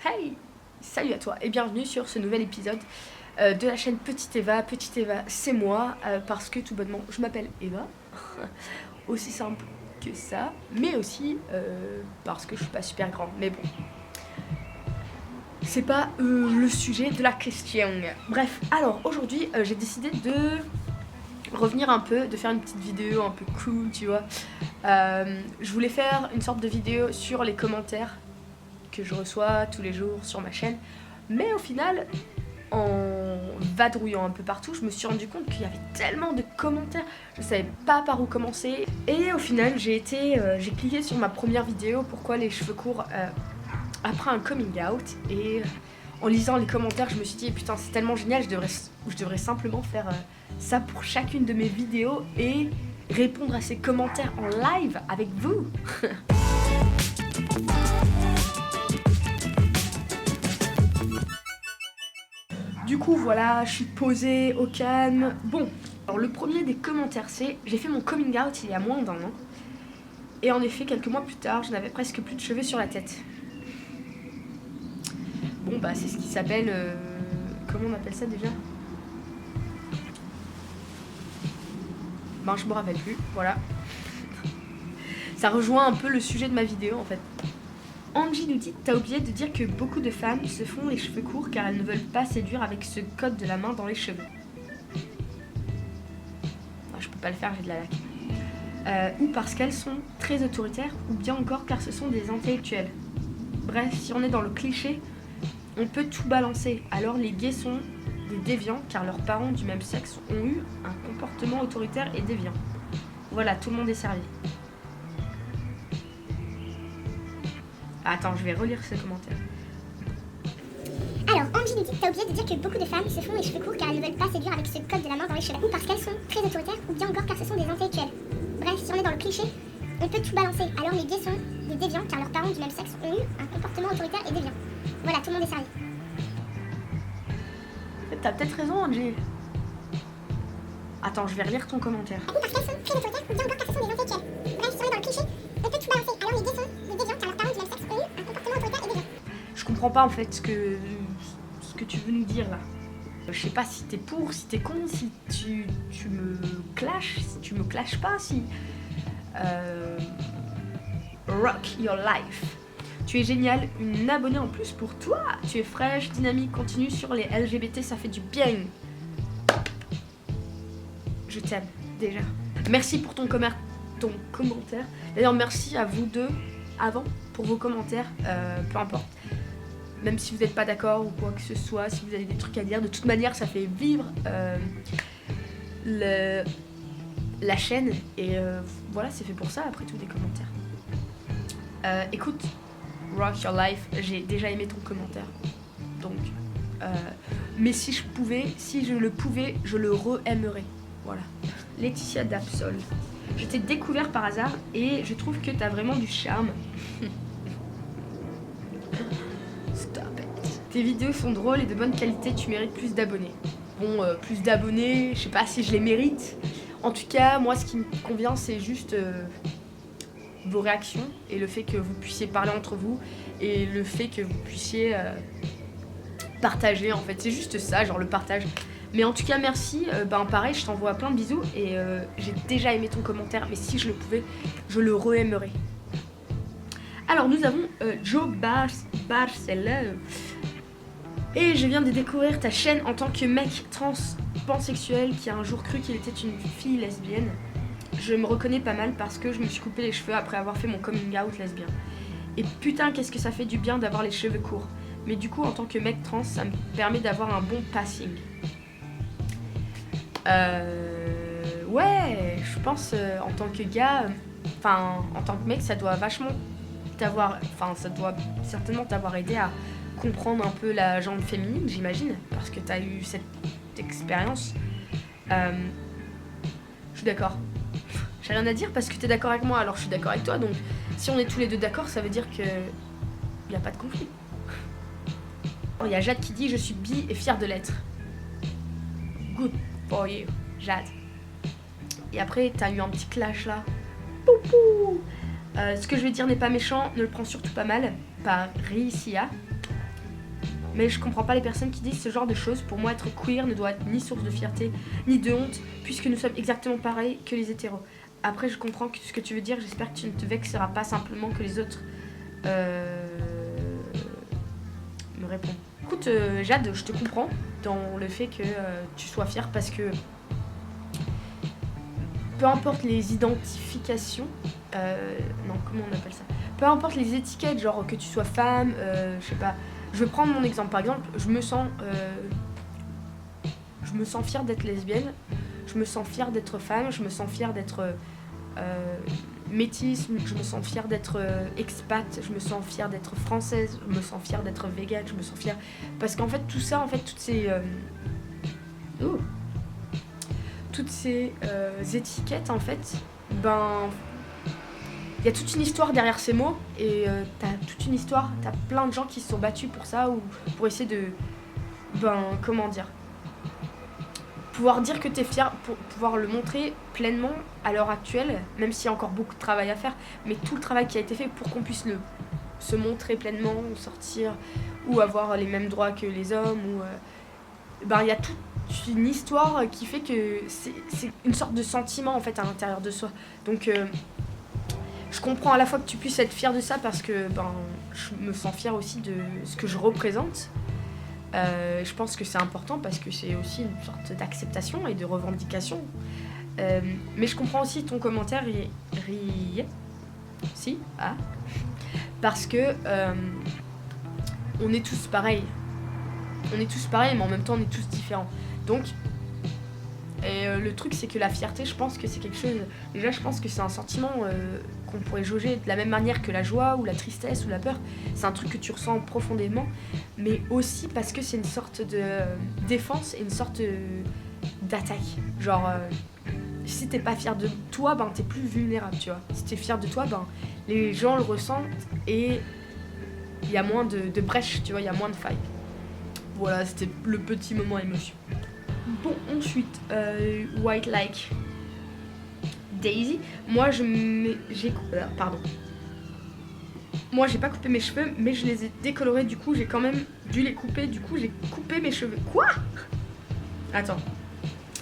Hey! Salut à toi et bienvenue sur ce nouvel épisode de la chaîne Petite Eva. Petite Eva, c'est moi, parce que tout bonnement, je m'appelle Eva. Aussi simple que ça, mais aussi parce que je suis pas super grande. Mais bon, c'est pas le sujet de la question. Bref, alors aujourd'hui, j'ai décidé de revenir un peu, de faire une petite vidéo un peu cool, tu vois. Je voulais faire une sorte de vidéo sur les commentaires que je reçois tous les jours sur ma chaîne, mais au final, en vadrouillant un peu partout, je me suis rendu compte qu'il y avait tellement de commentaires, je savais pas par où commencer, et au final j'ai cliqué sur ma première vidéo, pourquoi les cheveux courts après un coming out, et en lisant les commentaires je me suis dit putain c'est tellement génial, je devrais simplement faire ça pour chacune de mes vidéos et répondre à ces commentaires en live avec vous. Du coup voilà, je suis posée au calme. Bon, alors le premier des commentaires c'est j'ai fait mon coming out il y a moins d'1 an. Et en effet, quelques mois plus tard, je n'avais presque plus de cheveux sur la tête. Bon bah c'est ce qui s'appelle... comment on appelle ça déjà? Ben je me rappelle plus, voilà. Ça rejoint un peu le sujet de ma vidéo en fait. Angie nous dit, t'as oublié de dire que beaucoup de femmes se font les cheveux courts car elles ne veulent pas séduire avec ce code de la main dans les cheveux. Non, je peux pas le faire, j'ai de la laque. Ou parce qu'elles sont très autoritaires, ou bien encore car ce sont des intellectuels. Bref, si on est dans le cliché, on peut tout balancer. Alors les gays sont des déviants car leurs parents du même sexe ont eu un comportement autoritaire et déviant. Voilà, tout le monde est servi. Attends, je vais relire ce commentaire. Alors, Angie nous dit, t'as oublié de dire que beaucoup de femmes se font les cheveux courts car elles ne veulent pas séduire avec ce code de la main dans les cheveux. Ou parce qu'elles sont très autoritaires, ou bien encore car ce sont des intellectuels. Bref, si on est dans le cliché, on peut tout balancer. Alors les gays sont des déviants car leurs parents du même sexe ont eu un comportement autoritaire et déviant. Voilà, tout le monde est servi. T'as peut-être raison, Angie. Attends, je vais relire ton commentaire. Ou parce qu'elles sont très autoritaires, ou bien encore car ce sont des intellectuels. Bref, si on est dans le cliché, on peut tout balancer. Alors les gays sont des déviants car leurs parents du même sexe ont eu un comportement autoritaire et déviant. Je comprends pas en fait ce que tu veux nous dire là. Je sais pas si t'es pour, si t'es con, si tu me clashes, si tu me clashes pas, si... rock your life. Tu es génial, une abonnée en plus pour toi. Tu es fraîche, dynamique, continue sur les LGBT, ça fait du bien. Je t'aime déjà. Merci pour ton commentaire. D'ailleurs, merci à vous deux avant pour vos commentaires, peu importe. Même si vous n'êtes pas d'accord ou quoi que ce soit, si vous avez des trucs à dire, de toute manière, ça fait vivre la chaîne. Et voilà, c'est fait pour ça, après tout, des commentaires. Écoute, rock your life, j'ai déjà aimé ton commentaire. Donc, mais si je le pouvais, je le re-aimerais. Voilà. Laetitia d'Absol. Je t'ai découvert par hasard et je trouve que t'as vraiment du charme. Stop it. Tes vidéos sont drôles et de bonne qualité, tu mérites plus d'abonnés. Bon, plus d'abonnés, je sais pas si je les mérite. En tout cas, moi, ce qui me convient, c'est juste vos réactions et le fait que vous puissiez parler entre vous et le fait que vous puissiez partager, en fait. C'est juste ça, genre le partage. Mais en tout cas, merci. Pareil, je t'envoie plein de bisous et j'ai déjà aimé ton commentaire, mais si je le pouvais, je le re-aimerais. Alors, nous avons Joe Barcella. Et je viens de découvrir ta chaîne en tant que mec trans pansexuel qui a un jour cru qu'il était une fille lesbienne. Je me reconnais pas mal parce que je me suis coupé les cheveux après avoir fait mon coming out lesbien. Et putain, qu'est-ce que ça fait du bien d'avoir les cheveux courts. Mais du coup, en tant que mec trans, ça me permet d'avoir un bon passing. Ouais, je pense en tant que gars, en tant que mec, ça doit certainement t'avoir aidé à comprendre un peu la genre féminine, j'imagine, parce que t'as eu cette expérience. Je suis d'accord. J'ai rien à dire parce que t'es d'accord avec moi, alors je suis d'accord avec toi, donc si on est tous les deux d'accord, ça veut dire que y a pas de conflit. Il y a Jade qui dit « Je suis bi et fière de l'être ». Good for you, Jade. Et après, t'as eu un petit clash là. Poupou. Ce que je vais dire n'est pas méchant, ne le prends surtout pas mal. Par Ricia. Mais je comprends pas les personnes qui disent ce genre de choses. Pour moi, être queer ne doit être ni source de fierté, ni de honte, puisque nous sommes exactement pareils que les hétéros. Après, je comprends ce que tu veux dire. J'espère que tu ne te vexeras pas simplement que les autres me répondent. Écoute, Jade, je te comprends dans le fait que tu sois fière parce que peu importe les identifications, non, comment on appelle ça? Peu importe les étiquettes, genre que tu sois femme, je sais pas. Je vais prendre mon exemple. Par exemple, je me sens fière d'être lesbienne, je me sens fière d'être femme, je me sens fière d'être métisse, je me sens fière d'être expat, je me sens fière d'être française, je me sens fière d'être végane, je me sens fière... Parce qu'en fait, tout ça, en fait, toutes ces étiquettes, en fait, ben... Il y a toute une histoire derrière ces mots, et t'as toute une histoire, t'as plein de gens qui se sont battus pour ça, ou pour essayer de... Ben, comment dire, pouvoir dire que t'es fier, pour pouvoir le montrer pleinement à l'heure actuelle, même s'il y a encore beaucoup de travail à faire, mais tout le travail qui a été fait pour qu'on puisse se montrer pleinement, sortir, ou avoir les mêmes droits que les hommes, ou ben il y a toute une histoire qui fait que c'est une sorte de sentiment en fait à l'intérieur de soi. Donc je comprends à la fois que tu puisses être fier de ça parce que ben je me sens fière aussi de ce que je représente. Je pense que c'est important parce que c'est aussi une sorte d'acceptation et de revendication. Mais je comprends aussi ton commentaire, parce que on est tous pareils. On est tous pareils, mais en même temps on est tous différents. Donc, le truc c'est que la fierté, je pense que c'est quelque chose... Déjà, je pense que c'est un sentiment qu'on pourrait jauger de la même manière que la joie ou la tristesse ou la peur. C'est un truc que tu ressens profondément, mais aussi parce que c'est une sorte de défense et une sorte d'attaque. Genre, si t'es pas fier de toi, ben t'es plus vulnérable, tu vois. Si t'es fier de toi, ben les gens le ressentent et il y a moins de brèches, tu vois, il y a moins de failles. Voilà, c'était le petit moment émotion. Bon, ensuite, White Like Daisy. Moi, Moi, j'ai pas coupé mes cheveux, mais je les ai décolorés. Du coup, j'ai quand même dû les couper. Du coup, j'ai coupé mes cheveux. Quoi? Attends.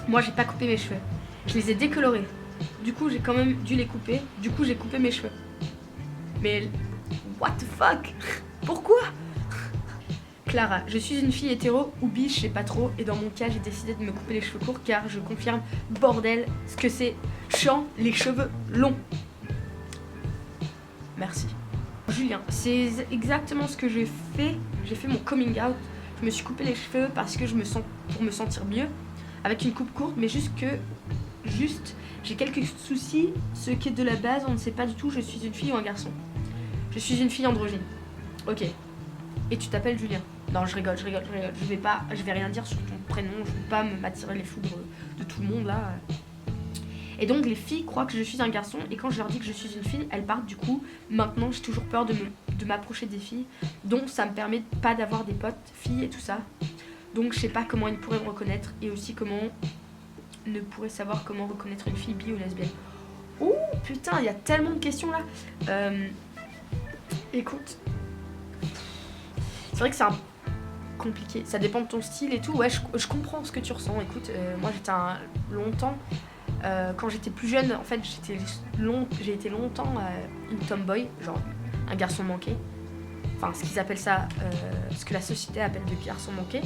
Moi, j'ai pas coupé mes cheveux. Je les ai décolorés. Du coup, j'ai quand même dû les couper. Du coup, j'ai coupé mes cheveux. Mais... What the fuck? Pourquoi? Clara, je suis une fille hétéro ou bi, je sais pas trop, et dans mon cas j'ai décidé de me couper les cheveux courts car je confirme, bordel, ce que c'est chiant, les cheveux longs. Merci. Julien, c'est exactement ce que j'ai fait mon coming out, je me suis coupé les cheveux parce que pour me sentir mieux, avec une coupe courte, mais juste j'ai quelques soucis, ce qui est de la base, on ne sait pas du tout, je suis une fille ou un garçon. Je suis une fille androgyne. Ok. Et tu t'appelles Julien. Non, je rigole. Je vais rien dire sur ton prénom. Je vais pas m'attirer les foudres de tout le monde là. Et donc les filles croient que je suis un garçon. Et quand je leur dis que je suis une fille, elles partent du coup. Maintenant, j'ai toujours peur de m'approcher des filles. Donc ça me permet pas d'avoir des potes filles et tout ça. Donc je sais pas comment ils pourraient me reconnaître. Et aussi comment ne pourrait savoir comment reconnaître une fille bi ou lesbienne. Oh putain, il y a tellement de questions là. Écoute. C'est vrai que c'est compliqué, ça dépend de ton style et tout. Ouais, je comprends ce que tu ressens. Écoute, moi j'étais longtemps, quand j'étais plus jeune, en fait j'ai été longtemps une tomboy, genre un garçon manqué. Enfin, ce qu'ils appellent ça, ce que la société appelle de garçon manqué.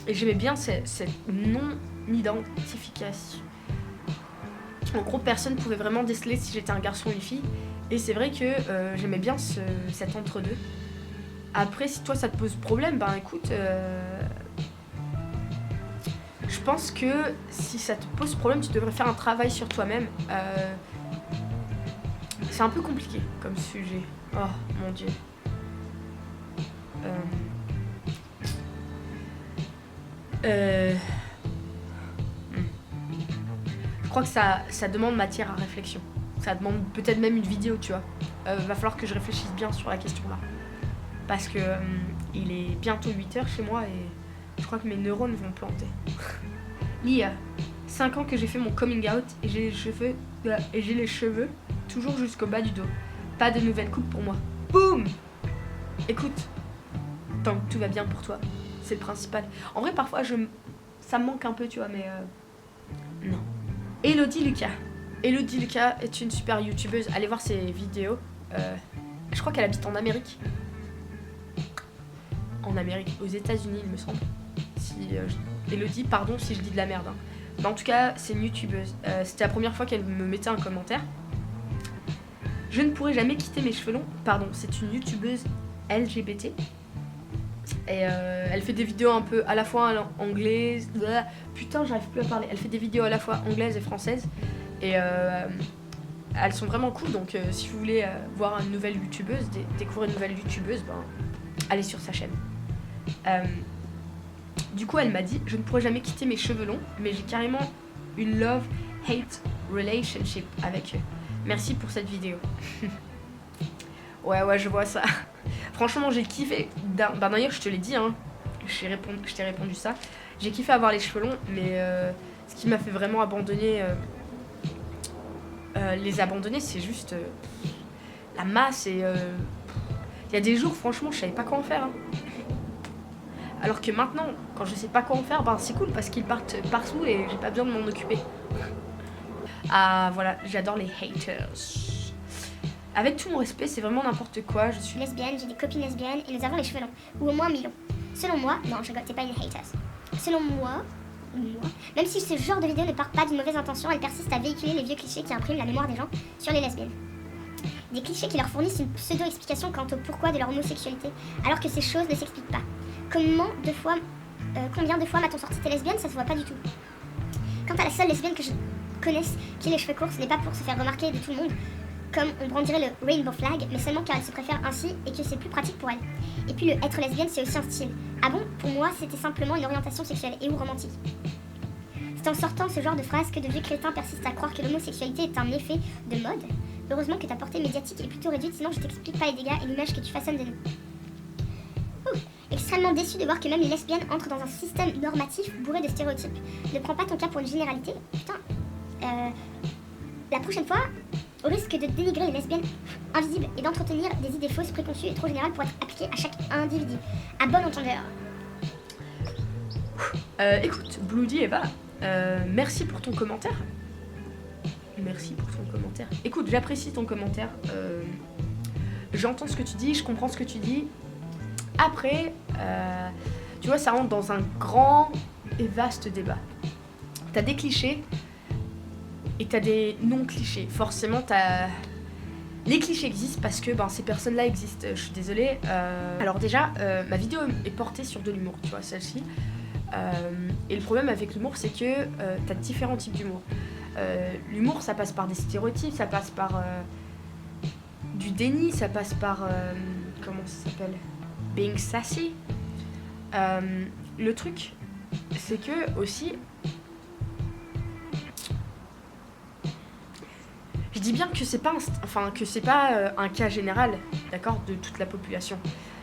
Et j'aimais bien cette non-identification. En gros, personne pouvait vraiment déceler si j'étais un garçon ou une fille. Et c'est vrai que j'aimais bien cet entre-deux. Après, si toi ça te pose problème, ben écoute, je pense que si ça te pose problème, tu devrais faire un travail sur toi-même. C'est un peu compliqué comme sujet. Oh mon dieu. Je crois que ça demande matière à réflexion. Ça demande peut-être même une vidéo, tu vois. Va falloir que je réfléchisse bien sur la question là. Parce que il est bientôt 8h chez moi et je crois que mes neurones vont planter. Lia, 5 ans que j'ai fait mon coming out et j'ai les cheveux toujours jusqu'au bas du dos. Pas de nouvelle coupe pour moi. Boum! Écoute, tant que tout va bien pour toi, c'est le principal. En vrai, parfois, ça me manque un peu, tu vois, mais non. Elodie Lucas. Elodie Lucas est une super youtubeuse. Allez voir ses vidéos. Je crois qu'elle habite en Amérique. En Amérique, aux États-Unis, il me semble. Elodie, pardon si je dis de la merde. Hein. Mais en tout cas, c'est une youtubeuse. C'était la première fois qu'elle me mettait un commentaire. Je ne pourrai jamais quitter mes cheveux longs. Pardon, c'est une youtubeuse LGBT. Et elle fait des vidéos un peu à la fois anglaises. Putain, j'arrive plus à parler. Elle fait des vidéos à la fois anglaises et françaises. Et elles sont vraiment cool. Donc si vous voulez voir une nouvelle youtubeuse, découvrir une nouvelle youtubeuse, ben, allez sur sa chaîne. Du coup, elle m'a dit, je ne pourrai jamais quitter mes cheveux longs, mais j'ai carrément une love-hate relationship avec eux. Merci pour cette vidéo. Ouais, je vois ça. Franchement, j'ai kiffé. D'ailleurs, je te l'ai dit, hein. Je t'ai répondu ça. J'ai kiffé avoir les cheveux longs, mais ce qui m'a fait vraiment abandonner... les abandonner, c'est juste la masse et... Il y a des jours, franchement, je savais pas quoi en faire. Hein. Alors que maintenant, quand je sais pas quoi en faire, ben c'est cool parce qu'ils partent partout et j'ai pas besoin de m'en occuper. Ah voilà, j'adore les haters. Avec tout mon respect, c'est vraiment n'importe quoi. Je suis lesbienne, j'ai des copines lesbiennes et nous avons les cheveux longs, ou au moins mi-longs. Selon moi, non, je rigole, t'es pas une hater. Selon moi, même si ce genre de vidéo ne part pas d'une mauvaise intention, elle persiste à véhiculer les vieux clichés qui impriment la mémoire des gens sur les lesbiennes. Des clichés qui leur fournissent une pseudo-explication quant au pourquoi de leur homosexualité, alors que ces choses ne s'expliquent pas. Combien de fois m'a-t-on sorti t'es lesbienne, ça se voit pas du tout. Quant à la seule lesbienne que je connaisse qui a les cheveux courts, ce n'est pas pour se faire remarquer de tout le monde, comme on brandirait le rainbow flag, mais seulement car elle se préfère ainsi et que c'est plus pratique pour elle. Et puis le être lesbienne, c'est aussi un style. Ah bon, pour moi, c'était simplement une orientation sexuelle et ou romantique. C'est en sortant ce genre de phrase que de vieux crétins persistent à croire que l'homosexualité est un effet de mode. Heureusement que ta portée médiatique est plutôt réduite, sinon je t'explique pas les dégâts et l'image que tu façonnes de nous. Extrêmement déçue de voir que même les lesbiennes entrent dans un système normatif bourré de stéréotypes. Ne prends pas ton cas pour une généralité. Putain, la prochaine fois, au risque de dénigrer les lesbiennes invisibles et d'entretenir des idées fausses, préconçues et trop générales pour être appliquées à chaque individu. À bon entendeur. Écoute, Bloody Eva, merci pour ton commentaire. Merci pour ton commentaire. Écoute, j'apprécie ton commentaire. J'entends ce que tu dis, je comprends ce que tu dis. Après, tu vois, ça rentre dans un grand et vaste débat. T'as des clichés et t'as des non-clichés. Forcément, les clichés existent parce que ces personnes-là existent. Je suis désolée. Alors déjà, ma vidéo est portée sur de l'humour, tu vois, celle-ci. Et le problème avec l'humour, c'est que t'as différents types d'humour. L'humour, ça passe par des stéréotypes, ça passe par du déni, ça passe par... comment ça s'appelle ? Being sassy. Le truc, c'est que aussi... Je dis bien que c'est pas un cas général, d'accord, de toute la population.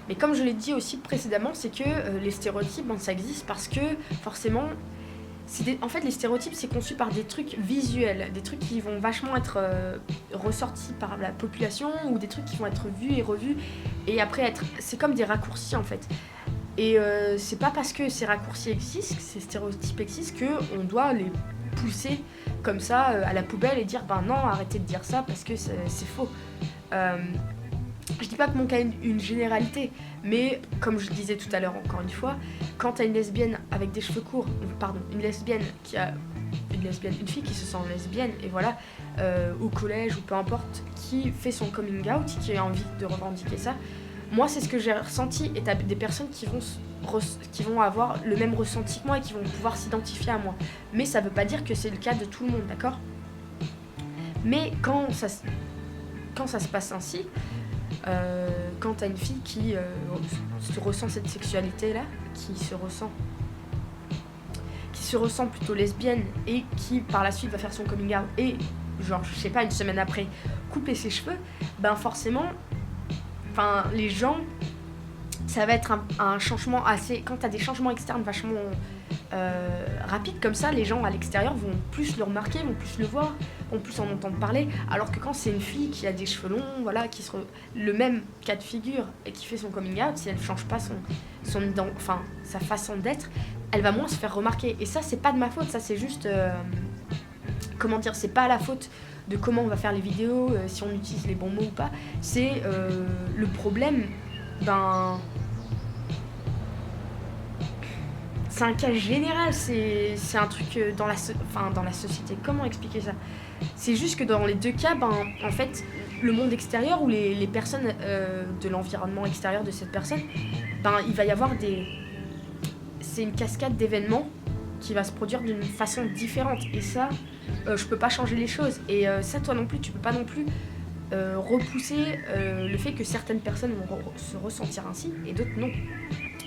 Mais comme je l'ai dit aussi précédemment, c'est que les stéréotypes, ça existe parce que forcément... En fait, les stéréotypes, c'est conçu par des trucs visuels, des trucs qui vont vachement être ressortis par la population ou des trucs qui vont être vus et revus et après c'est comme des raccourcis en fait. Et c'est pas parce que ces raccourcis existent, que ces stéréotypes existent, qu'on doit les pousser comme ça à la poubelle et dire non, arrêtez de dire ça parce que c'est faux. Je dis pas que mon cas est une généralité, mais comme je le disais tout à l'heure encore une fois, quand t'as une lesbienne avec des cheveux courts, une fille qui se sent lesbienne, et voilà, au collège ou peu importe, qui fait son coming out, qui a envie de revendiquer ça, moi c'est ce que j'ai ressenti, et t'as des personnes qui vont avoir le même ressenti que moi et qui vont pouvoir s'identifier à moi. Mais ça veut pas dire que c'est le cas de tout le monde, d'accord ? Mais quand ça se passe ainsi, quand t'as une fille qui se ressent cette sexualité-là, qui se ressent plutôt lesbienne et qui par la suite va faire son coming out et genre je sais pas une semaine après couper ses cheveux, forcément les gens ça va être un changement assez... Quand tu as des changements externes vachement rapides comme ça, les gens à l'extérieur vont plus le remarquer, vont plus le voir, vont plus en entendre parler. Alors que quand c'est une fille qui a des cheveux longs, voilà, le même cas de figure et qui fait son coming out, si elle ne change pas sa façon d'être, elle va moins se faire remarquer. Et ça, c'est pas de ma faute, ça c'est juste... comment dire, c'est pas la faute de comment on va faire les vidéos, si on utilise les bons mots ou pas. C'est le problème d'un... C'est un cas général, c'est un truc dans la société. Comment expliquer ça? C'est juste que dans les deux cas, en fait, le monde extérieur ou les personnes de l'environnement extérieur de cette personne, il va y avoir c'est une cascade d'événements qui va se produire d'une façon différente. Et ça, je peux pas changer les choses. Et ça, toi non plus, tu peux pas non plus repousser le fait que certaines personnes vont se ressentir ainsi et d'autres non.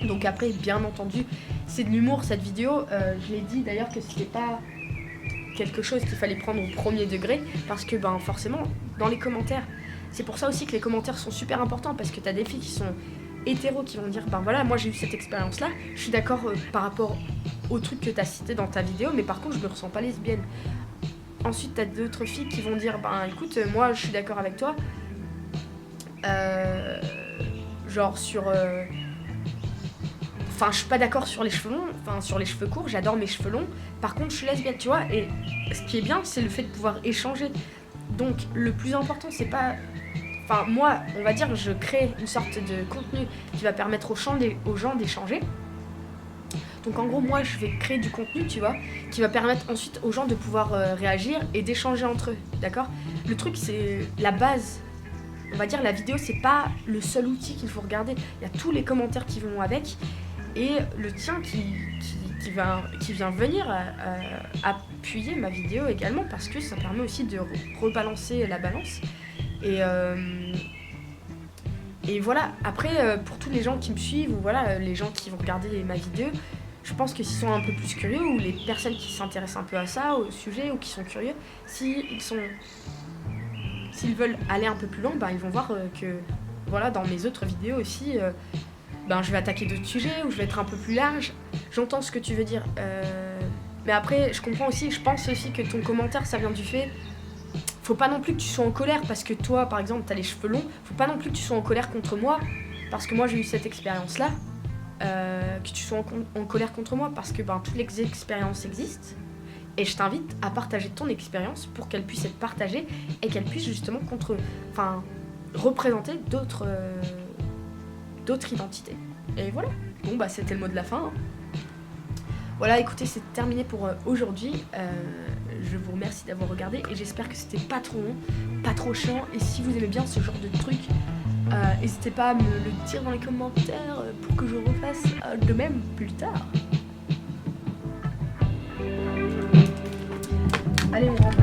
Donc après, bien entendu, c'est de l'humour cette vidéo. Je l'ai dit d'ailleurs que c'était pas quelque chose qu'il fallait prendre au premier degré parce que forcément, dans les commentaires, c'est pour ça aussi que les commentaires sont super importants parce que t'as des filles qui sont hétéros qui vont dire voilà, moi j'ai eu cette expérience là, je suis d'accord par rapport au truc que t'as cité dans ta vidéo, mais par contre je me ressens pas lesbienne. Ensuite t'as d'autres filles qui vont dire écoute, moi je suis d'accord avec toi, genre sur je suis pas d'accord sur les cheveux longs, sur les cheveux courts, j'adore mes cheveux longs, par contre je suis lesbienne, tu vois. Et ce qui est bien, c'est le fait de pouvoir échanger. Donc le plus important, c'est pas... moi, on va dire, je crée une sorte de contenu qui va permettre aux gens d'échanger. Donc en gros, moi, je vais créer du contenu, tu vois, qui va permettre ensuite aux gens de pouvoir réagir et d'échanger entre eux, d'accord? Le truc, c'est la base. On va dire, la vidéo, c'est pas le seul outil qu'il faut regarder. Il y a tous les commentaires qui vont avec et le tien qui vient venir appuyer ma vidéo également parce que ça permet aussi de rebalancer la balance. Et voilà, après, pour tous les gens qui me suivent, ou voilà, les gens qui vont regarder ma vidéo, je pense que s'ils sont un peu plus curieux, ou les personnes qui s'intéressent un peu à ça, au sujet, ou qui sont curieux, s'ils veulent aller un peu plus loin, ils vont voir que voilà, dans mes autres vidéos aussi, je vais attaquer d'autres sujets, ou je vais être un peu plus large. J'entends ce que tu veux dire. Mais après, je comprends aussi, je pense aussi que ton commentaire, ça vient du fait... Faut pas non plus que tu sois en colère parce que toi, par exemple, t'as les cheveux longs. Faut pas non plus que tu sois en colère contre moi parce que moi j'ai eu cette expérience-là. Que tu sois en colère contre moi parce que toutes les expériences existent. Et je t'invite à partager ton expérience pour qu'elle puisse être partagée et qu'elle puisse justement représenter d'autres identités. Et voilà. Bon, c'était le mot de la fin. Hein. Voilà, écoutez, c'est terminé pour aujourd'hui. Je vous remercie d'avoir regardé et j'espère que c'était pas trop long, pas trop chiant. Et si vous aimez bien ce genre de truc, n'hésitez pas à me le dire dans les commentaires pour que je refasse de même plus tard. Allez, on rentre.